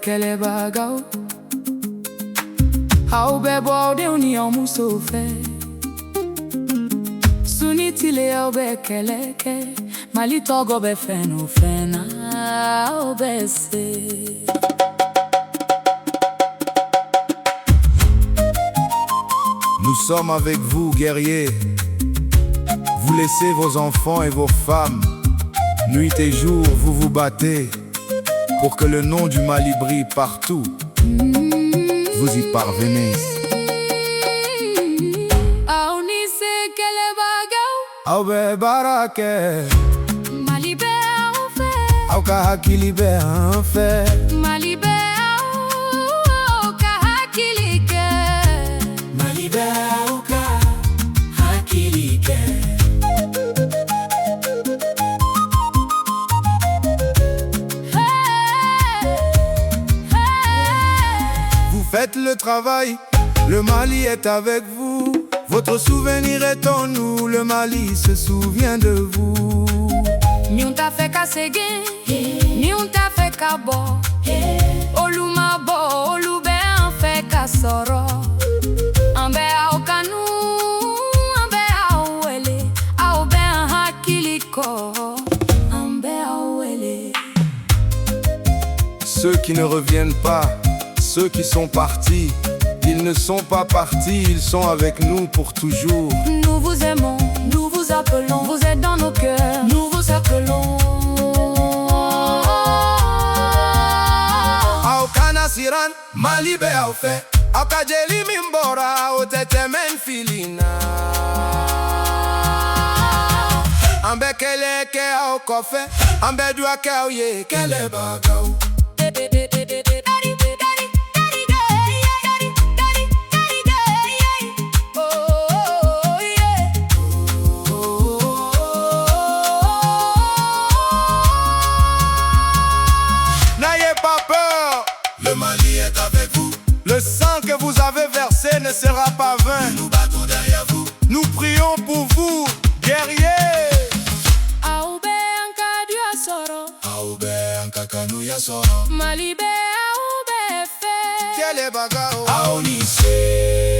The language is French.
kele bagao Aube borde uni omuso fe Sunitile aube keleke Malitogo be feno fena aube se Nous sommes avec vous, guerriers. Vous laissez vos enfants et vos femmes. Nuit et jour, vous vous battez pour que le nom du Mali brille partout. Vous y parvenez. Aube barake Mali be au fe Auka hakili be en fe Mali be au ka hakili ke Mali be auka hakili ke Vous faites le travail, le Mali est avec vous. Votre souvenir est en nous, le Mali se souvient de vous. Ni on t'a fait kasege, ni on t'a fait kabo Oluma bo, olube en fait kasoro Ambe au kanu, ambe au wele Au ben hakiliko, ambe au wele Ceux qui ne reviennent pas, ceux qui sont partis, ils ne sont pas partis, ils sont avec nous pour toujours. Nous vous aimons, nous vous appelons, vous êtes dans nos cœurs, nous vous appelons. Aukana siran, Mali be au fe, Aukajeli mimbora, otete men filina. Ambe kele ke au kofe, ambe dua ke au ye kele bagao. Le Mali est avec vous. Le sang que vous avez versé ne sera pas vain. Nous nous battons derrière vous. Nous prions pour vous, guerriers. Aube anka dua soro, Aube anka kanu ya soro. Mali be aube fe. Kele bagao. Aonise.